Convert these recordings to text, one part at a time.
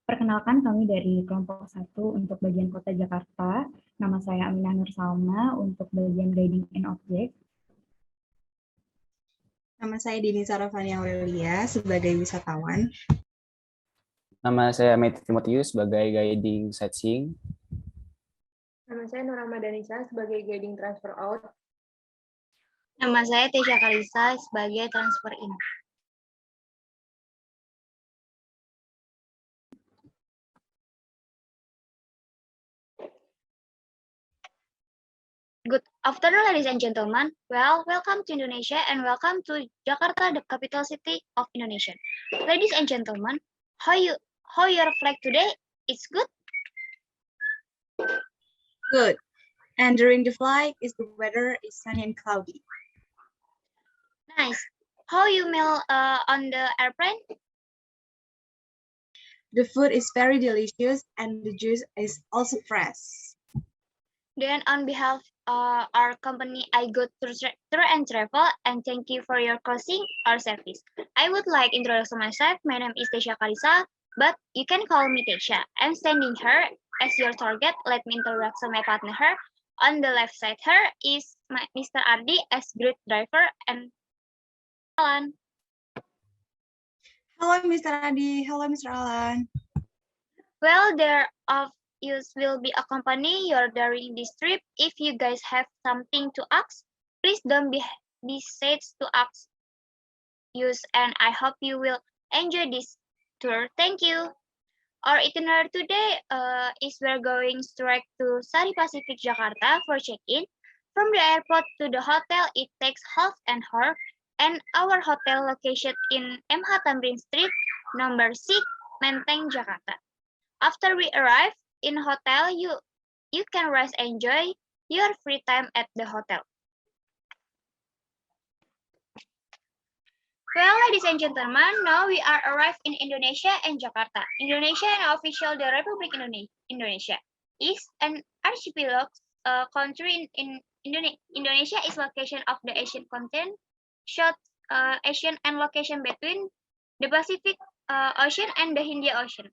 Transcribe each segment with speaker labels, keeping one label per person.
Speaker 1: Perkenalkan, kami dari kelompok 1 untuk bagian Kota Jakarta. Nama saya Aminah Nur Salma untuk bagian Guiding and Object.
Speaker 2: Nama saya Dini Sarafani Aurelia sebagai wisatawan.
Speaker 3: Nama saya Matthew Timotius sebagai guiding sightseeing.
Speaker 4: Nama saya Nur Ramadanisa sebagai guiding transfer out.
Speaker 5: Nama saya Tesya Kalisa sebagai transfer in. Good afternoon, ladies and gentlemen. Welcome to Indonesia and welcome to Jakarta, the capital city of Indonesia. Ladies and gentlemen, how your flag today? It's good?
Speaker 2: Good. And during the flight, the weather is sunny and cloudy.
Speaker 5: Nice. How you meal on the airplane?
Speaker 2: The food is very delicious and the juice is also fresh.
Speaker 5: Then on behalf of our company, I go Tour and Travel, and thank you for your closing our service. I would like to introduce myself. My name is Tesya Kalisa, but you can call me Tesya. I'm standing here as your target. Let me introduce my partner here. On the left side here is Mr. Ardi as great driver and Alan.
Speaker 2: Hello, Mr. Adi. Hello, Mr. Alan.
Speaker 5: Well, there of you will be accompany you during this trip. If you guys have something to ask, please don't be sad to ask use, and I hope you will enjoy this tour. Thank you. Our itinerary today is we're going straight to Sari Pacific Jakarta for check-in. From the airport to the hotel, it takes half an hour, and our hotel located in MH Tamrin Street, number 6, Menteng, Jakarta. After we arrive in hotel, you can rest and enjoy your free time at the hotel. Well, ladies and gentlemen, now we are arrived in Indonesia and Jakarta. Indonesia and official the Republic Indonesia is an archipelago country in Indonesia is location of the Asian continent, South Asian and location between the Pacific Ocean and the Indian Ocean.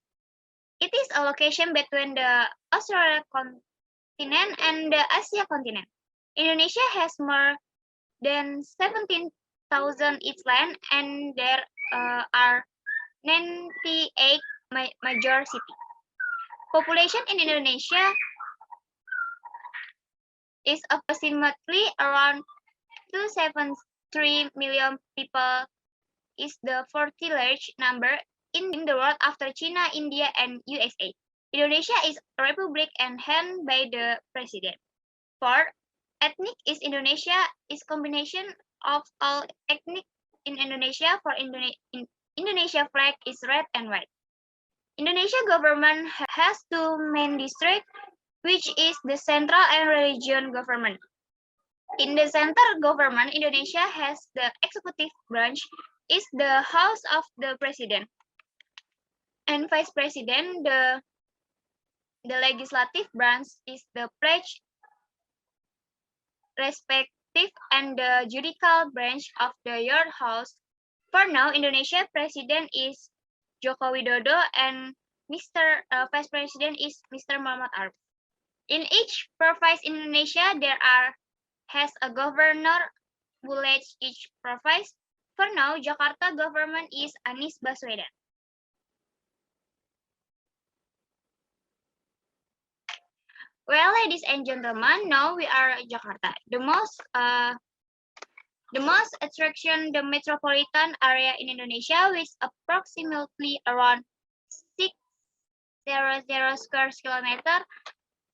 Speaker 5: It is a location between the Australia continent and the Asia continent. Indonesia has more than 17,000 its land, and there are 98 major cities. Population in Indonesia is approximately around 273 million people. Is the 40th large number in the world after China, India, and USA. Indonesia is a republic and held by the president. 4. Ethnic is Indonesia is combination of all ethnic in Indonesia. For Indonesia flag is red and white. Indonesia government has two main districts, which is the central and region government. In the central government, Indonesia has the executive branch is the House of the President. And Vice President, the legislative branch is the pledge respective and the judicial branch of the your house. For now, Indonesia President is Joko Widodo and Mr. Vice President is Mr. Muhammad Arif. In each province in Indonesia, there has a governor who leads each province. For now, Jakarta government is Anies Baswedan. Well, ladies and gentlemen, now we are at Jakarta. The most attraction, the metropolitan area in Indonesia, with approximately around 600 square kilometer.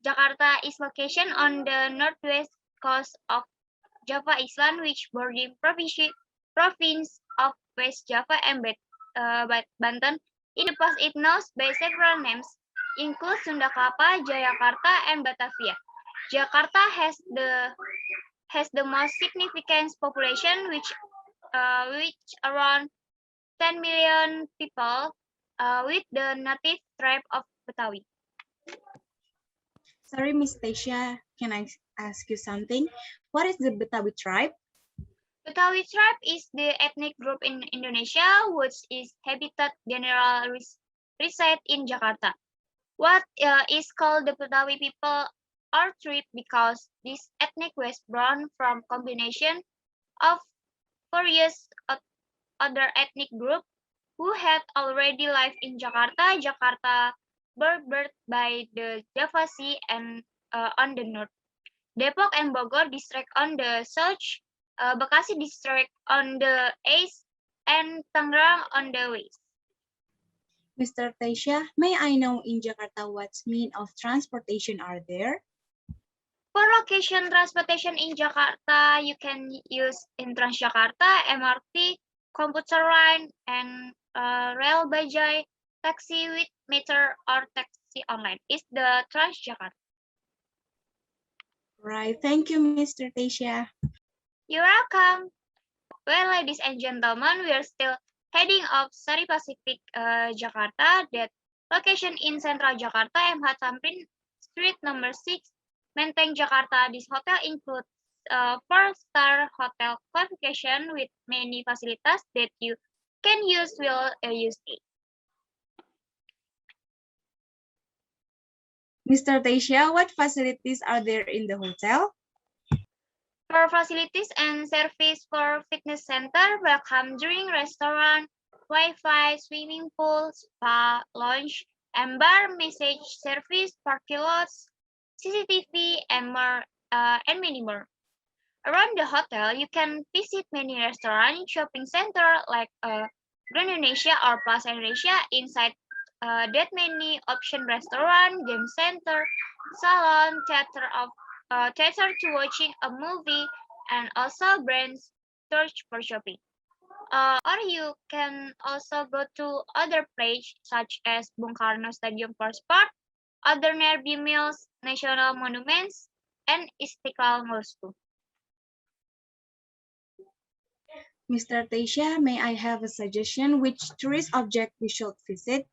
Speaker 5: Jakarta is located on the northwest coast of Java Island, which bordering province of West Java and Banten. In the past, it known by several names, include Sunda Kelapa, Jayakarta, and Batavia. Jakarta has the most significant population, which around 10 million people, with the native tribe of Betawi.
Speaker 2: Sorry, Miss Tesya, can I ask you something? What is the Betawi tribe?
Speaker 5: Betawi tribe is the ethnic group in Indonesia, which is habitat generally reside in Jakarta. What is called the Betawi people or tribe because this ethnic was born from combination of various other ethnic group who had already lived in Jakarta. Jakarta birthed by the Java Sea and on the north, Depok and Bogor district on the south, Bekasi district on the east, and Tangerang on the west.
Speaker 2: Mr. Tasha, may I know in Jakarta what means of transportation are there?
Speaker 5: For location transportation in Jakarta, you can use in Transjakarta, MRT, commuter line, and rail bajai, taxi with meter or taxi online. Is the Transjakarta.
Speaker 2: Right, thank you, Mr. Tasha.
Speaker 5: You're welcome. Well, ladies and gentlemen, we are still heading off Sari Pacific, Jakarta. That location in Central Jakarta, MH Tamrin Street number 6, Menteng, Jakarta. This hotel includes 4-star hotel qualification with many facilities that you can use while you stay.
Speaker 2: Mr. Tasha, what facilities are there in the hotel?
Speaker 5: For facilities and service for fitness center, welcome drink, restaurant, Wi-Fi, swimming pool, spa, lounge, and bar, message service, parking lots, CCTV, and more, and many more. Around the hotel, you can visit many restaurants, shopping center like Grand Indonesia or Plaza Indonesia. Inside that many option restaurant, game center, salon, theater to watching a movie, and also brands search for shopping. Or you can also go to other places such as Bung Karno Stadium for sport, other nearby mills, national monuments, and Istiqlal Mosque.
Speaker 2: Mr. Tasha, may I have a suggestion which tourist object we should visit?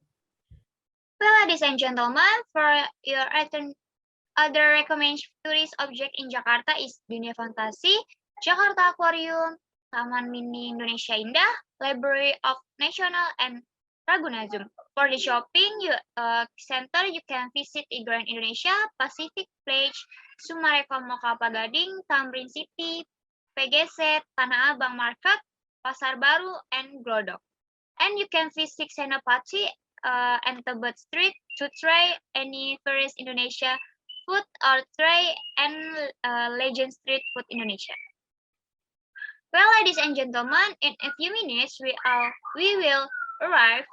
Speaker 5: Well, ladies and gentlemen, for your other recommended tourist object in Jakarta is Dunia Fantasi, Jakarta Aquarium, Taman Mini Indonesia Indah, Library of National, and Ragunan. For the shopping center, you can visit Grand Indonesia, Pacific Place, Sumarekon Kelapa Gading, Tamrin City, PGZ, Tanah Abang Market, Pasar Baru, and Glodok. And you can visit Senopati and Tebet Street to try any tourist Indonesia food or try and Legend Street Food Indonesia. Well, ladies and gentlemen, in a few minutes we will arrive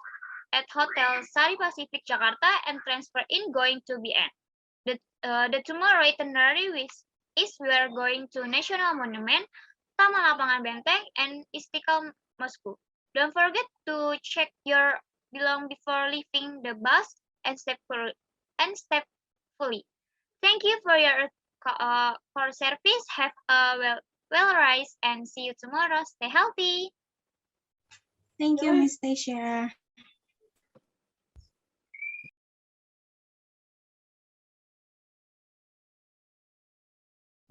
Speaker 5: at Hotel Sari Pacific Jakarta and transfer in going to BN. The tomorrow itinerary is we are going to National Monument, Taman Lapangan Benteng, and Istiqlal Mosque. Don't forget to check your belong before leaving the bus and step fully. Thank you for your for service. Have a well rise and see you tomorrow. Stay healthy.
Speaker 2: Thank you, Ms. Tasha.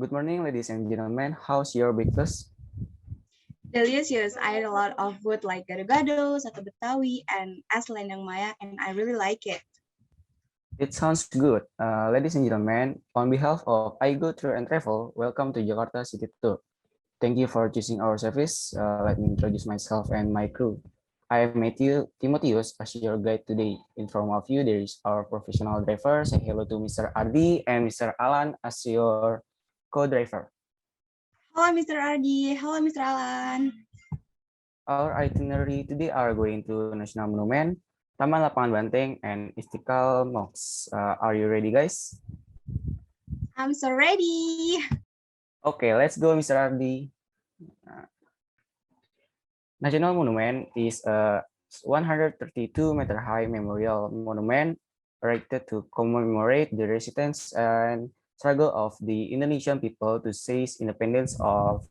Speaker 3: Good morning, ladies and gentlemen. How's your breakfast?
Speaker 2: Delicious. I ate a lot of food like gado-gado, soto Betawi, and es Lendang Maya, and I really like it.
Speaker 3: It sounds good. Ladies and gentlemen, on behalf of I Go Tour and Travel, welcome to Jakarta City Tour. Thank you for choosing our service. Let me introduce myself and my crew. I am Matthew Timotheus as your guide today. In front of you, there is our professional driver. Say hello to Mr. Ardi and Mr. Alan as your co-driver.
Speaker 2: Hello, Mr. Ardi. Hello, Mr. Alan.
Speaker 3: Our itinerary today are going to National Monument, Taman Lapangan Banteng, and Istiqlal Mosque. Are you ready, guys?
Speaker 2: I'm so ready.
Speaker 3: Okay, let's go, Mr. Ardi. National Monument is a 132-meter high memorial monument erected to commemorate the resistance and struggle of the Indonesian people to seize independence of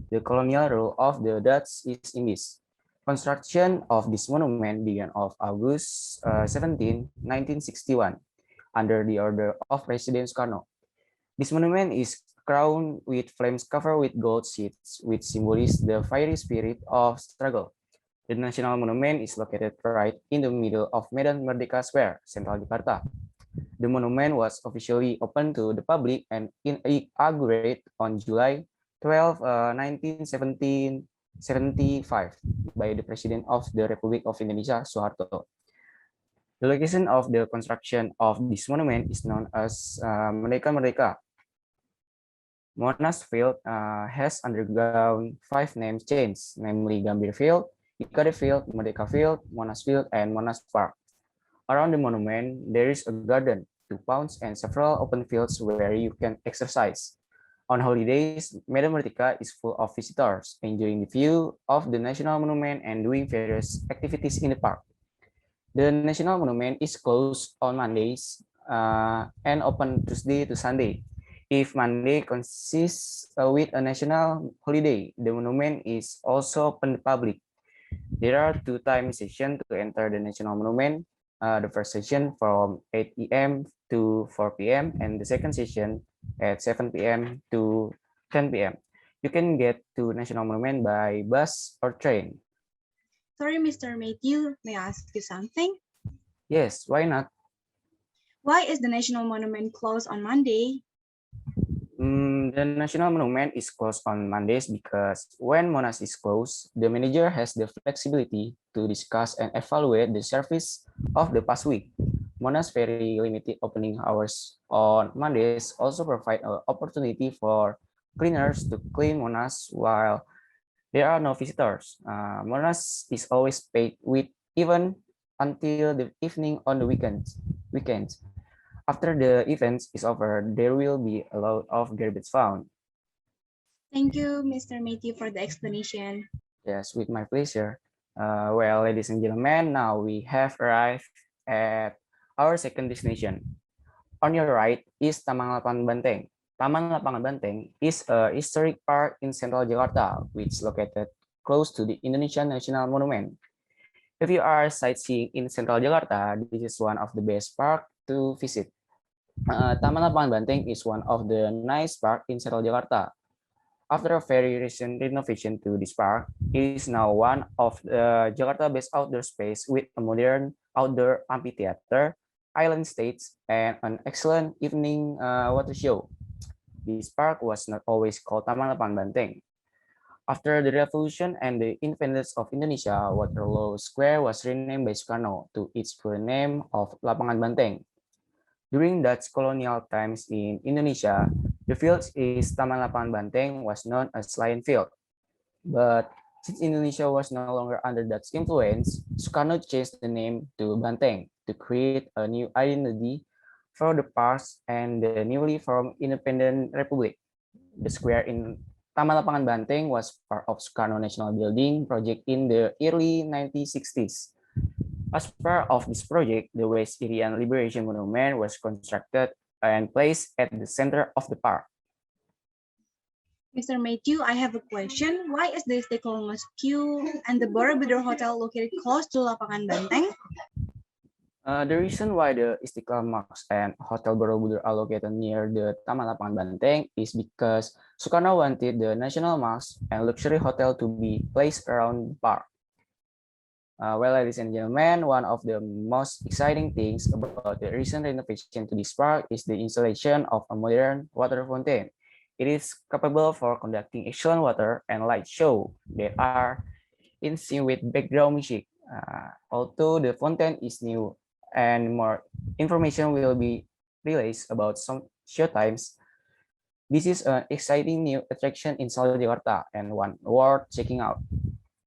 Speaker 3: the colonial rule of the Dutch East Indies. Construction of this monument began on August 17, 1961, under the order of President Sukarno. This monument is crowned with flames covered with gold sheets, which symbolize the fiery spirit of struggle. The National Monument is located right in the middle of Medan Merdeka Square, Central Jakarta. The monument was officially opened to the public and inaugurated on July 12, 1975 by the President of the Republic of Indonesia, Soeharto. The location of the construction of this monument is known as Merdeka Merdeka. Monas Field has undergone 5 name changes, namely Gambir Field, Ikade Field, Merdeka Field, Monas Field, and Monas Park. Around the monument, there is a garden, 2 ponds, and several open fields where you can exercise. On holidays, Medan Merdeka is full of visitors, enjoying the view of the National Monument and doing various activities in the park. The National Monument is closed on Mondays and open Tuesday to Sunday. If Monday consists with a national holiday, the monument is also open to public. There are 2 time sessions to enter the National Monument. The first session from 8 a.m. to 4 p.m. and the second session at 7 p.m. to 10 p.m. You can get to National Monument by bus or train.
Speaker 2: Sorry, Mr. Matthew, may I ask you something?
Speaker 3: Yes, why not?
Speaker 2: Why is the National Monument closed on Monday?
Speaker 3: The National Monument is closed on Mondays because when Monas is closed, the manager has the flexibility to discuss and evaluate the service of the past week. Monas' very limited opening hours on Mondays also provide an opportunity for cleaners to clean Monas while there are no visitors. Monas is always paid with even until the evening on the weekends. After the event is over, there will be a lot of garbage found.
Speaker 2: Thank you, Mr. Matthew, for the explanation.
Speaker 3: Yes, with my pleasure. Well, ladies and gentlemen, now we have arrived at our second destination. On your right is Taman Lapangan Banteng. Taman Lapangan Banteng is a historic park in central Jakarta, which is located close to the Indonesian National Monument. If you are sightseeing in central Jakarta, this is one of the best parks to visit. Taman Lapangan Banteng is one of the nice park in central Jakarta. After a very recent renovation to this park, it is now one of the Jakarta-best outdoor space with a modern outdoor amphitheater, island stage, and an excellent evening water show. This park was not always called Taman Lapangan Banteng. After the revolution and the independence of Indonesia, Waterloo Square was renamed by Sukarno to its current name of Lapangan Banteng. During Dutch colonial times in Indonesia, the field is Taman Lapangan Banteng was known as Lion Field. But since Indonesia was no longer under Dutch influence, Sukarno changed the name to Banteng to create a new identity for the past and the newly formed independent republic. The square in Taman Lapangan Banteng was part of Sukarno National Building project in the early 1960s. As part of this project, the West Irian Liberation Monument was constructed and placed at the center of the park.
Speaker 2: Mr. Matthew, I have a question. Why is the Istiqlal Mosque and the Borobudur Hotel located close to Lapangan Banteng?
Speaker 3: The reason why the Istiqlal Mosque and Hotel Borobudur are located near the Taman Lapangan Banteng is because Sukarno wanted the National Mosque and luxury hotel to be placed around the park. Well, ladies and gentlemen, one of the most exciting things about the recent renovation to this park is the installation of a modern water fountain. It is capable for conducting excellent water and light show that are in sync with background music. Although the fountain is new and more information will be released about some short times, this is an exciting new attraction in South Jakarta and one worth checking out.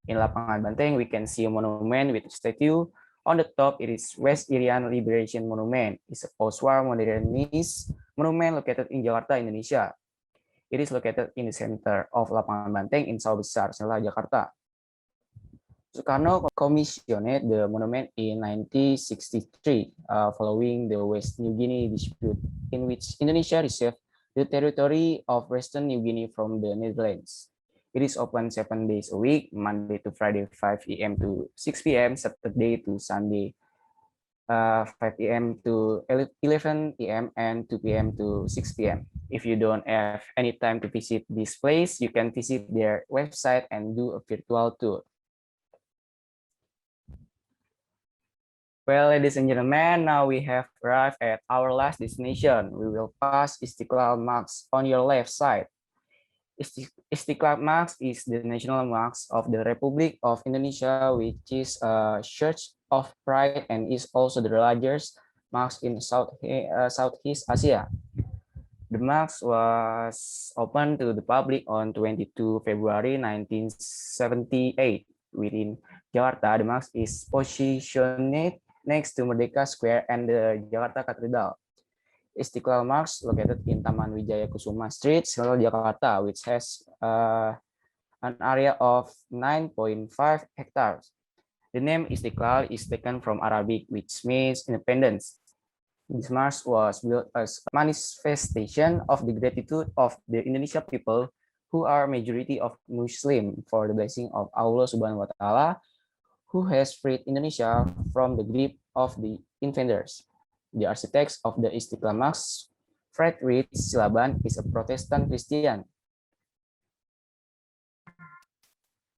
Speaker 3: In Lapangan Banteng, we can see a monument with a statue. On the top, it is West Irian Liberation Monument. It's a post-war modernist monument located in Jakarta, Indonesia. It is located in the center of Lapangan Banteng in Sawah Besar, Selatan Jakarta. Sukarno commissioned the monument in 1963 following the West New Guinea dispute in which Indonesia received the territory of Western New Guinea from the Netherlands. It is open 7 days a week, Monday to Friday, 5 a.m. to 6 p.m., Saturday to Sunday, 5 p.m. to 11 p.m. and 2 p.m. to 6 p.m. If you don't have any time to visit this place, you can visit their website and do a virtual tour. Well, ladies and gentlemen, now we have arrived at our last destination. We will pass Istiqlal Mosque on your left side. Istiqlal Mosque is the national mosque of the Republic of Indonesia, which is a church of pride and is also the largest mosque in Southeast Asia. The mosque was opened to the public on 22 February 1978 within Jakarta. The mosque is positioned next to Merdeka Square and the Jakarta Cathedral. Istiqlal Mosque located in Taman Wijaya Kusuma Street, Selatan Jakarta, which has an area of 9.5 hectares. The name Istiqlal is taken from Arabic, which means independence. This mosque was built as a manifestation of the gratitude of the Indonesian people, who are majority of Muslim, for the blessing of Allah Subhanahu wa Ta'ala, who has freed Indonesia from the grip of the invaders. The architect of the Istiqlal Mosque, Friedrich Silaban, is a Protestant Christian.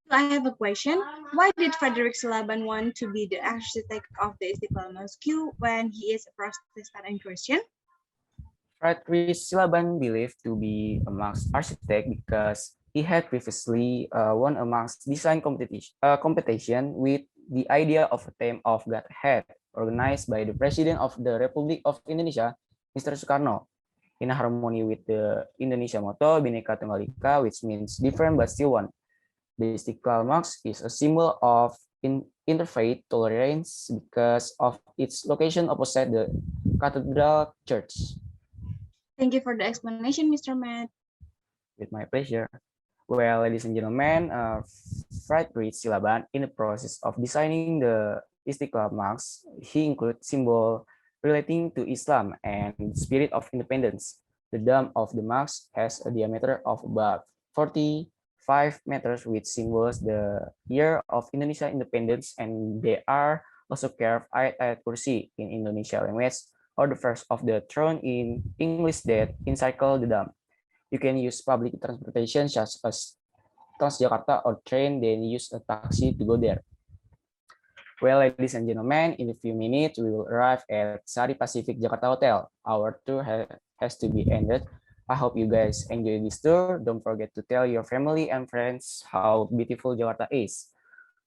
Speaker 2: I have a question. Why did Frederick Silaban want to be the architect of the Istiqlal Mosque when he is a Protestant and Christian?
Speaker 3: Friedrich Silaban believed to be a mosque architect because he had previously won a mosque design competition with the idea of a theme of Godhead, organized by the President of the Republic of Indonesia, Mr. Sukarno, in harmony with the Indonesia motto Bhinneka Tunggal Ika, which means different but still one. The Istiqlal Mosque is a symbol of interfaith tolerance because of its location opposite the Cathedral Church.
Speaker 2: Thank you for the explanation, Mr. Matt.
Speaker 3: With my pleasure. Well, ladies and gentlemen, Friedrich Silaban, in the process of designing the Istiqlal Mosque, he included symbol relating to Islam and spirit of independence. The dome of the mosque has a diameter of about 45 meters, which symbols the year of Indonesia independence, and they are also carved ayat-ayat kursi in Indonesia language, or the first of the throne in English that encircle the dome. You can use public transportation such as Transjakarta or train, then use a taxi to go there. Well, ladies and gentlemen, in a few minutes, we will arrive at Sari Pacific Jakarta Hotel. Our tour has to be ended. I hope you guys enjoy this tour. Don't forget to tell your family and friends how beautiful Jakarta is.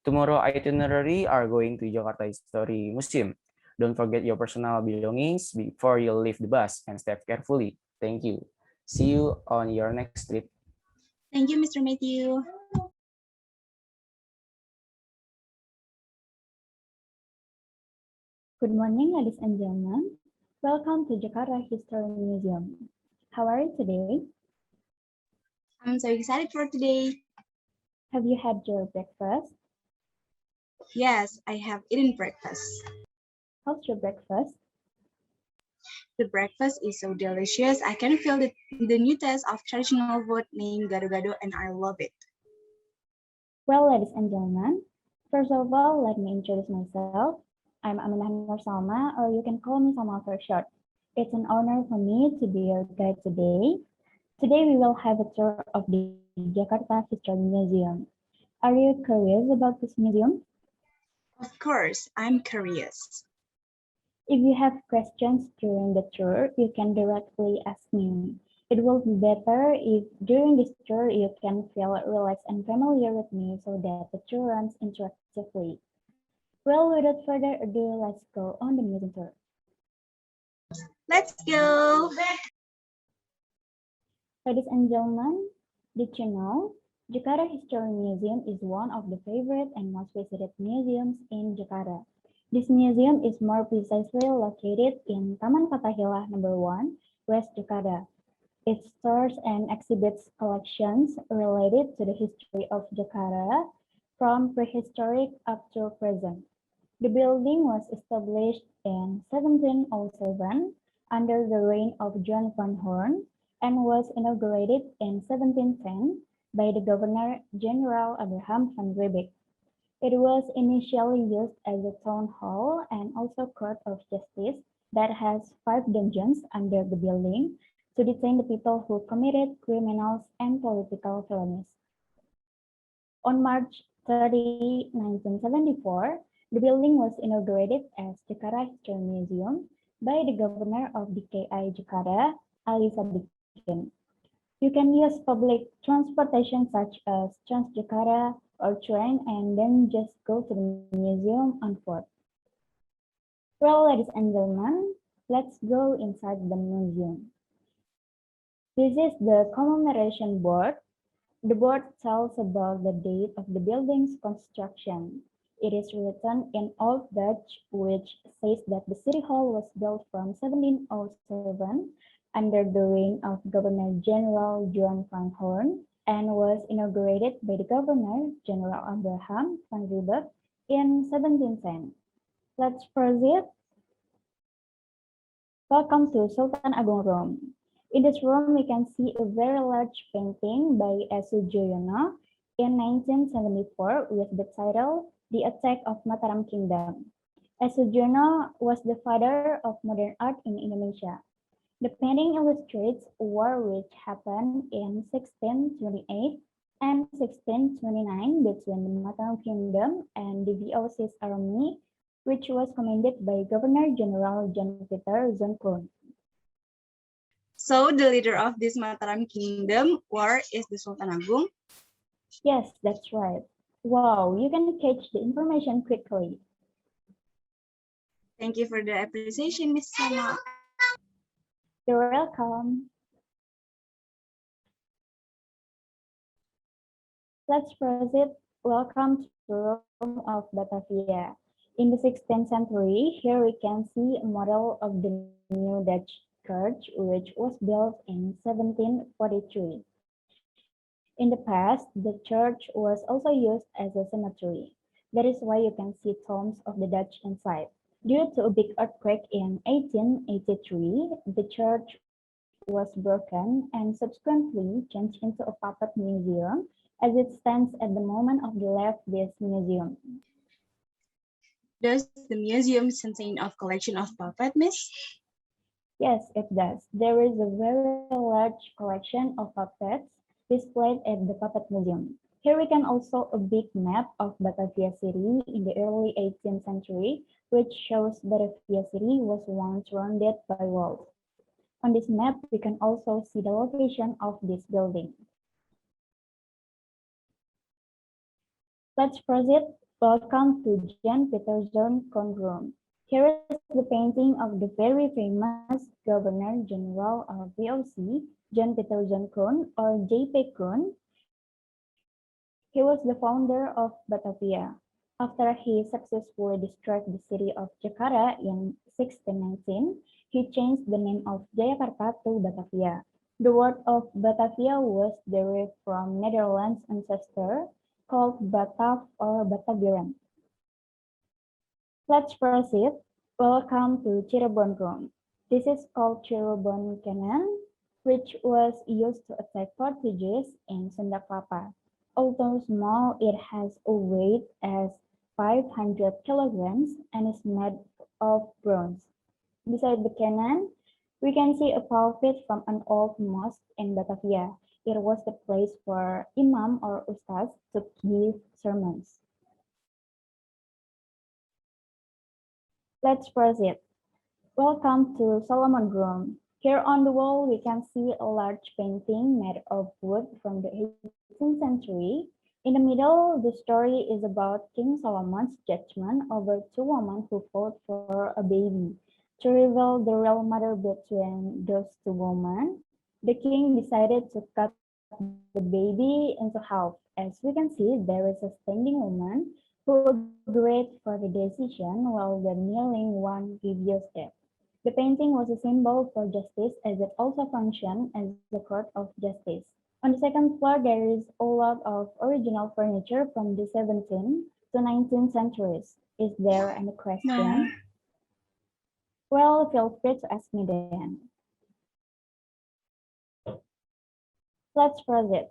Speaker 3: Tomorrow itinerary are going to Jakarta History Museum. Don't forget your personal belongings before you leave the bus and step carefully. Thank you. See you on your next trip.
Speaker 2: Thank you, Mr. Matthew.
Speaker 1: Good morning, ladies and gentlemen. Welcome to Jakarta History Museum. How are you today?
Speaker 2: I'm so excited for today.
Speaker 1: Have you had your breakfast?
Speaker 2: Yes, I have eaten breakfast.
Speaker 1: How's your breakfast?
Speaker 2: The breakfast is so delicious. I can feel the new taste of traditional food named gado-gado, and I love it.
Speaker 1: Well, ladies and gentlemen, first of all, let me introduce myself. I'm Aminah Nur Salma, or you can call me Salma for short. It's an honor for me to be your guide today. Today we will have a tour of the Jakarta History Museum. Are you curious about this museum?
Speaker 2: Of course, I'm curious.
Speaker 1: If you have questions during the tour, you can directly ask me. It will be better if during this tour you can feel relaxed and familiar with me so that the tour runs interactively. Well, without further ado, let's go on the museum tour.
Speaker 2: Let's go.
Speaker 1: Ladies and gentlemen, did you know Jakarta History Museum is one of the favorite and most visited museums in Jakarta? This museum is more precisely located in Taman Fathahillah No. 1, West Jakarta. It stores and exhibits collections related to the history of Jakarta from prehistoric up to present. The building was established in 1707 under the reign of John van Horn and was inaugurated in 1710 by the Governor General Abraham van Riebeeck. It was initially used as a town hall and also court of justice that has 5 dungeons under the building to detain the people who committed criminals and political felonies. On March 30, 1974, The building was inaugurated as Jakarta History Museum by the governor of DKI Jakarta, Ali Sadikin. You can use public transportation such as Transjakarta or train and then just go to the museum on foot. Well, ladies and gentlemen, let's go inside the museum. This is the commemoration board. The board tells about the date of the building's construction. It is written in Old Dutch, which says that the city hall was built from 1707 under the reign of Governor General Johan van Horn and was inaugurated by the Governor General Abraham van Riebeeck in 1710. Let's proceed. Welcome to Sultan Agung Room. In this room, we can see a very large painting by S. Sujoyono in 1974 with the title The Attack of Mataram Kingdom. S. Sujoyono was the father of modern art in Indonesia. The painting illustrates a war which happened in 1628 and 1629 between the Mataram Kingdom and the VOC's army, which was commanded by Governor General Jan Pieter Zoon Koon.
Speaker 2: So the leader of this Mataram Kingdom war is the Sultan Agung.
Speaker 1: Yes, that's right. Wow, you can catch the information quickly.
Speaker 2: Thank you for the appreciation, Miss Sena.
Speaker 1: You're welcome. Let's proceed. Welcome to the Rome of Batavia. In the 16th century, here we can see a model of the new Dutch church, which was built in 1743. In the past, the church was also used as a cemetery. That is why you can see tombs of the Dutch inside. Due to a big earthquake in 1883, the church was broken and subsequently changed into a puppet museum as it stands at the moment of the left this museum.
Speaker 2: Does the museum contain a collection of puppet, Miss?
Speaker 1: Yes, it does. There is a very large collection of puppets displayed at the Puppet Museum. Here we can also a big map of Batavia City in the early 18th century, which shows Batavia City was once surrounded by walls. On this map, we can also see the location of this building. Let's proceed. Welcome to Jan Pieter Zoon Koon Room. Here is the painting of the very famous Governor General of VOC, Jan Pieter Zoon Koon, or J.P. Koon. He was the founder of Batavia. After he successfully destroyed the city of Jakarta in 1619, he changed the name of Jayakarta to Batavia. The word of Batavia was derived from Netherlands ancestor called Batav or Bataviran. Let's proceed. Welcome to Cirebon Room. This is called Cirebon Cannon, which was used to attack Portuguese in Sunda Kelapa. Although small, it has a weight as 500 kilograms and is made of bronze. Beside the cannon, we can see a pulpit from an old mosque in Batavia. It was the place for imam or ustaz to give sermons. Let's proceed. Welcome to Solomon Room. Here on the wall, we can see a large painting made of wood from the 18th century. In the middle, the story is about King Solomon's judgment over two women who fought for a baby. To reveal the real matter between those two women, the king decided to cut the baby into half. As we can see, there is a standing woman who agreed for the decision while the kneeling one refused it. The painting was a symbol for justice as it also functioned as a court of justice. On the second floor, there is a lot of original furniture from the 17th to 19th centuries. Is there any question?
Speaker 2: No.
Speaker 1: Well, feel free to ask me then. Let's proceed.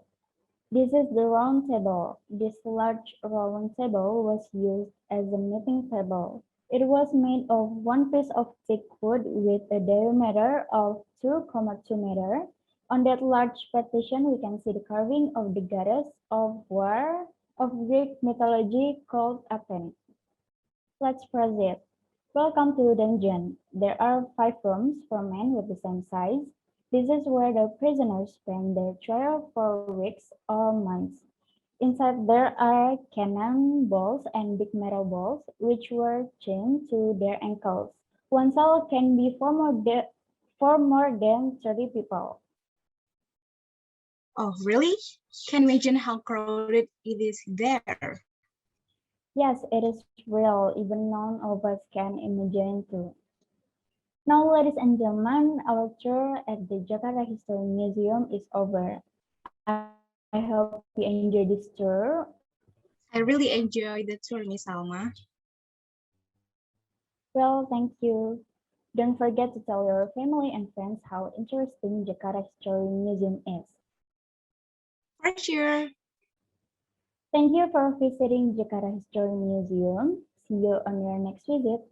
Speaker 1: This is the round table. This large round table was used as a meeting table. It was made of one piece of thick wood with a diameter of 2,2 meter. On that large partition, we can see the carving of the goddess of war of Greek mythology called Athena. Let's proceed. Welcome to dungeon. There are 5 rooms for men with the same size. This is where the prisoners spend their trial for weeks or months. Inside there are cannonballs and big metal balls which were chained to their ankles. One cell can be for more than 30 people.
Speaker 2: Oh, really? Can you imagine how crowded it is there?
Speaker 1: Yes, it is real. Even none of us can imagine too. Now, ladies and gentlemen, our tour at the Jakarta History Museum is over. I hope you enjoyed this tour.
Speaker 2: I really enjoyed the tour, Miss Alma.
Speaker 1: Well, thank you. Don't forget to tell your family and friends how interesting Jakarta History Museum is.
Speaker 2: For sure.
Speaker 1: Thank you for visiting Jakarta History Museum. See you on your next visit.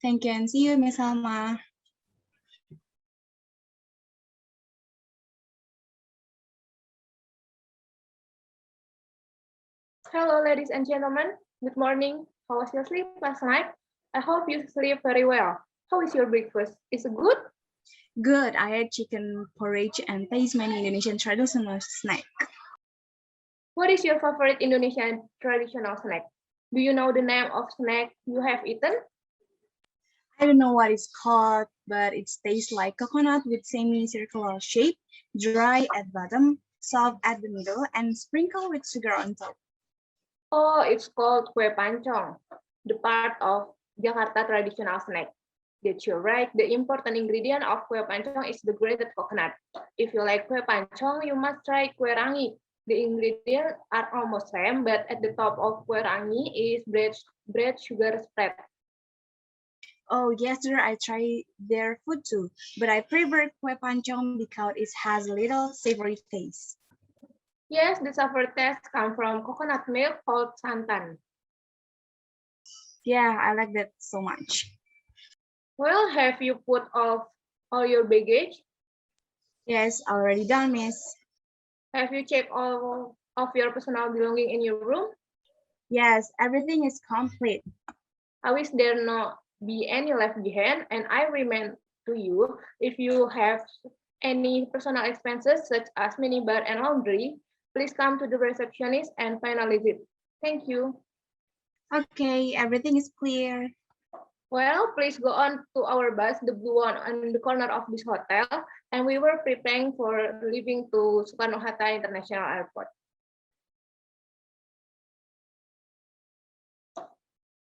Speaker 2: Thank you and see you, Miss Alma.
Speaker 4: Hello, ladies and gentlemen. Good morning. How was your sleep last night? I hope you sleep very well. How is your breakfast? Is it good?
Speaker 2: Good. I had chicken porridge and taste many Indonesian traditional snack.
Speaker 4: What is your favorite Indonesian traditional snack? Do you know the name of snack you have eaten?
Speaker 2: I don't know what it's called, but it tastes like coconut with semi-circular shape, dry at bottom, soft at the middle, and sprinkled with sugar on top.
Speaker 4: Oh, it's called kue pancong, the part of Jakarta traditional snack. That's you're right. The important ingredient of kue pancong is the grated coconut. If you like kue pancong, you must try kue rangi. The ingredients are almost same, but at the top of kue rangi is bread sugar spread.
Speaker 2: Oh, yesterday I tried their food too, but I prefer kue pancong because it has a little savory taste.
Speaker 4: Yes, the savory taste comes from coconut milk called santan.
Speaker 2: Yeah, I like that so much.
Speaker 4: Well, have you put off all your baggage?
Speaker 2: Yes, already done, miss.
Speaker 4: Have you checked all of your personal belonging in your room?
Speaker 2: Yes, everything is complete.
Speaker 4: I wish there not be any left behind, and I recommend to you if you have any personal expenses such as minibar and laundry, please come to the receptionist and finalize it. Thank you.
Speaker 2: Okay, everything is clear.
Speaker 4: Well, please go on to our bus, the blue one on the corner of this hotel, and we were preparing for leaving to Soekarno-Hatta International Airport.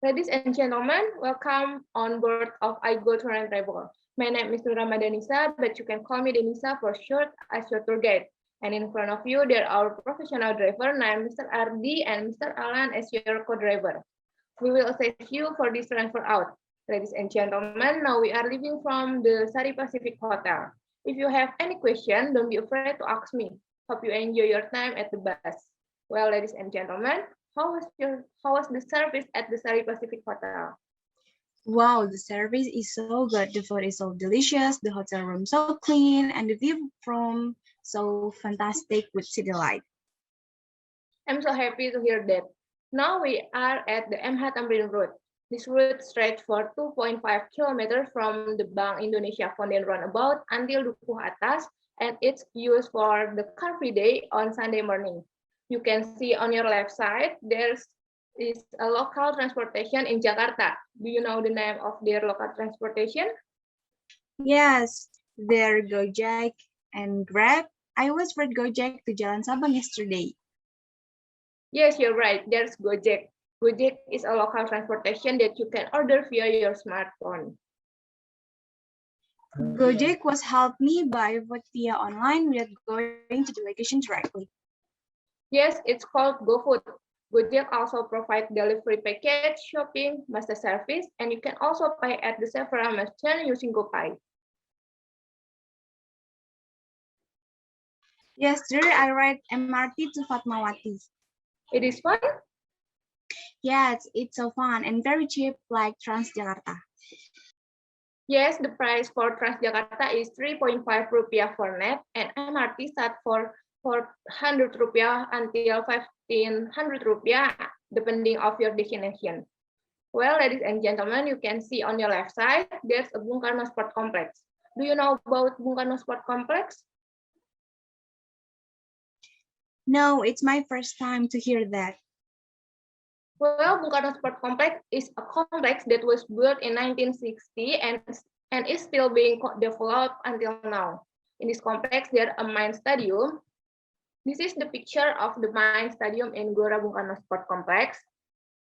Speaker 4: Ladies and gentlemen, welcome on board of I Go Tour and Travel. My name is Nurama Danisa, but you can call me Denisa for short as your tour guide. And in front of you, there are our professional driver named Mr. Ardi and Mr. Alan as your co-driver. We will assist you for this transfer out. Ladies and gentlemen, now we are leaving from the Sari Pacific Hotel. If you have any question, don't be afraid to ask me. Hope you enjoy your time at the bus. Well, ladies and gentlemen, how was the service at the Sari Pacific Hotel?
Speaker 2: Wow, the service is so good. The food is so delicious, the hotel room so clean, and the view from so fantastic with city light.
Speaker 4: I'm so happy to hear that. Now we are at the MH Tamrin Road. This route stretches for 2.5 kilometers from the Bank Indonesia Fountain roundabout until Dukuh Atas, and it's used for the car free day on Sunday morning. You can see on your left side, there is a local transportation in Jakarta. Do you know the name of their local transportation?
Speaker 2: Yes, there Gojek and Grab. I was with Gojek to Jalan Sabang yesterday.
Speaker 4: Yes, you're right. There's Gojek. Gojek is a local transportation that you can order via your smartphone.
Speaker 2: Gojek was helped me buy food via online without going to the location directly.
Speaker 4: Yes, it's called GoFood. Gojek also provides delivery package, shopping, master service, and you can also pay at the several merchants using GoPay.
Speaker 2: Yesterday, I ride MRT to Fatmawati.
Speaker 4: It is fun?
Speaker 2: Yes, it's so fun and very cheap like Transjakarta.
Speaker 4: Yes, the price for Transjakarta is 3.5 rupiah for net and MRT start for 400 rupiah until 1500 rupiah depending of your destination. Well, ladies and gentlemen, you can see on your left side, there's a Bung Karno Sport Complex. Do you know about Bung Karno Sport Complex?
Speaker 2: No, it's my first time to hear that.
Speaker 4: Well, Bung Karno Sport Complex is a complex that was built in 1960 and is still being developed until now. In this complex, there are a main stadium. This is the picture of the main stadium in Gelora Bung Karno Sport Complex.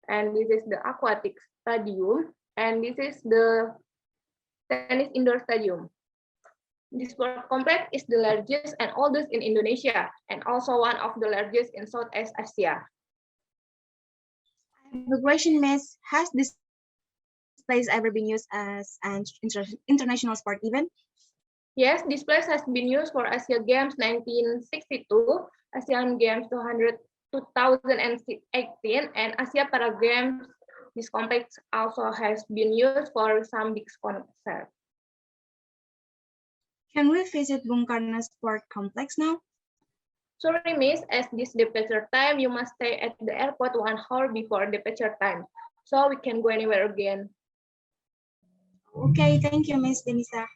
Speaker 4: And this is the aquatic stadium. And this is the tennis indoor stadium. This sport complex is the largest and oldest in Indonesia, and also one of the largest in Southeast Asia.
Speaker 2: The question, Miss, has this place ever been used as an international sport event?
Speaker 4: Yes, this place has been used for Asia Games 1962, Asian Games 2018, and Asia Para Games. This complex also has been used for some big concerts.
Speaker 2: Can we visit Bung Karno Sport Complex now?
Speaker 4: Sorry, miss, as this departure time, you must stay at the airport 1 hour before departure time, so we can go anywhere again.
Speaker 2: Okay, thank you, Miss Denisa.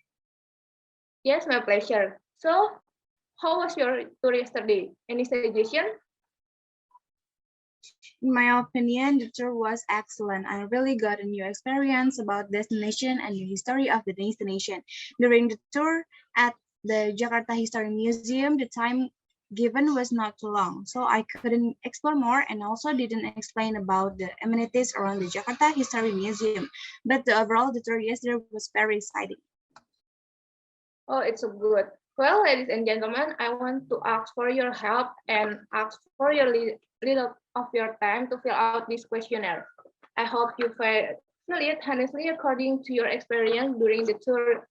Speaker 4: Yes, my pleasure. So, how was your tour yesterday? Any suggestion?
Speaker 2: In my opinion, the tour was excellent. I really got a new experience about destination and the history of the destination. During the tour at the Jakarta History Museum, the time given was not too long, so I couldn't explore more and also didn't explain about the amenities around the Jakarta History Museum. But overall, the tour yesterday was very exciting.
Speaker 4: Oh, it's so good. Well, ladies and gentlemen, I want to ask for your help and ask for your little of your time to fill out this questionnaire. I hope you fill it honestly according to your experience during the tour.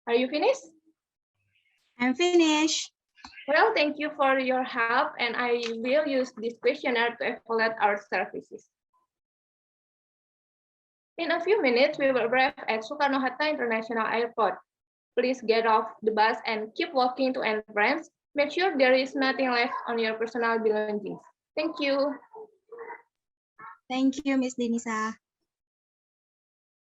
Speaker 4: Are you finished?
Speaker 2: I'm finished.
Speaker 4: Well, thank you for your help, and I will use this questionnaire to evaluate our services. In a few minutes, we will arrive at Soekarno-Hatta International Airport. Please get off the bus and keep walking to entrance. Make sure there is nothing left on your personal belongings. Thank you.
Speaker 2: Thank you, Miss Denisa.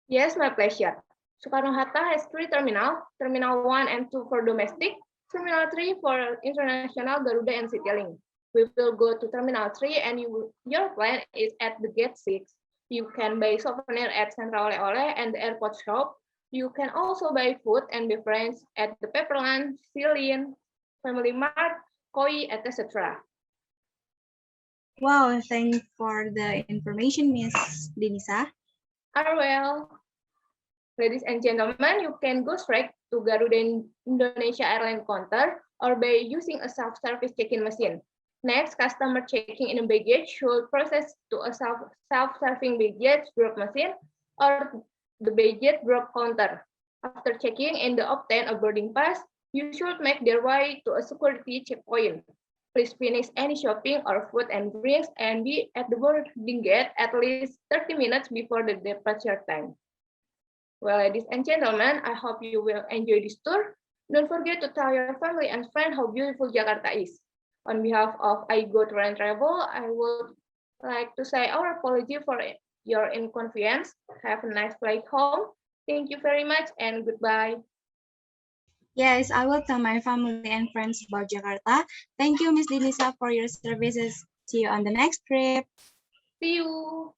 Speaker 4: Yes, my pleasure. Soekarno-Hatta has 3 terminals, Terminal 1 and 2 for domestic, Terminal 3 for international Garuda and Citylink. We will go to Terminal 3 and your plane is at the gate 6. You can buy souvenir at Central Oleh-Oleh and the airport shop. You can also buy food and beverage at the Pepperland, Silin, Family Mart, Koi, etc.
Speaker 2: Wow, thanks for the information, Miss Denisa.
Speaker 4: Well, ladies and gentlemen, you can go straight to Garuda Indonesia Airlines counter or by using a self-service check-in machine. Next, customer checking in a baggage should process to a self-serving baggage drop machine or the baggage drop counter. After checking in the obtain a boarding pass, you should make their way to a security checkpoint. Please finish any shopping or food and drinks and be at the boarding gate at least 30 minutes before the departure time. Well, ladies and gentlemen, I hope you will enjoy this tour. Don't forget to tell your family and friends how beautiful Jakarta is. On behalf of I Go Tour and Travel, I would like to say our apology for your inconvenience. Have a nice flight home. Thank you very much and goodbye.
Speaker 2: Yes, I will tell my family and friends about Jakarta. Thank you, Miss Denisa, for your services. See you on the next trip.
Speaker 4: See you.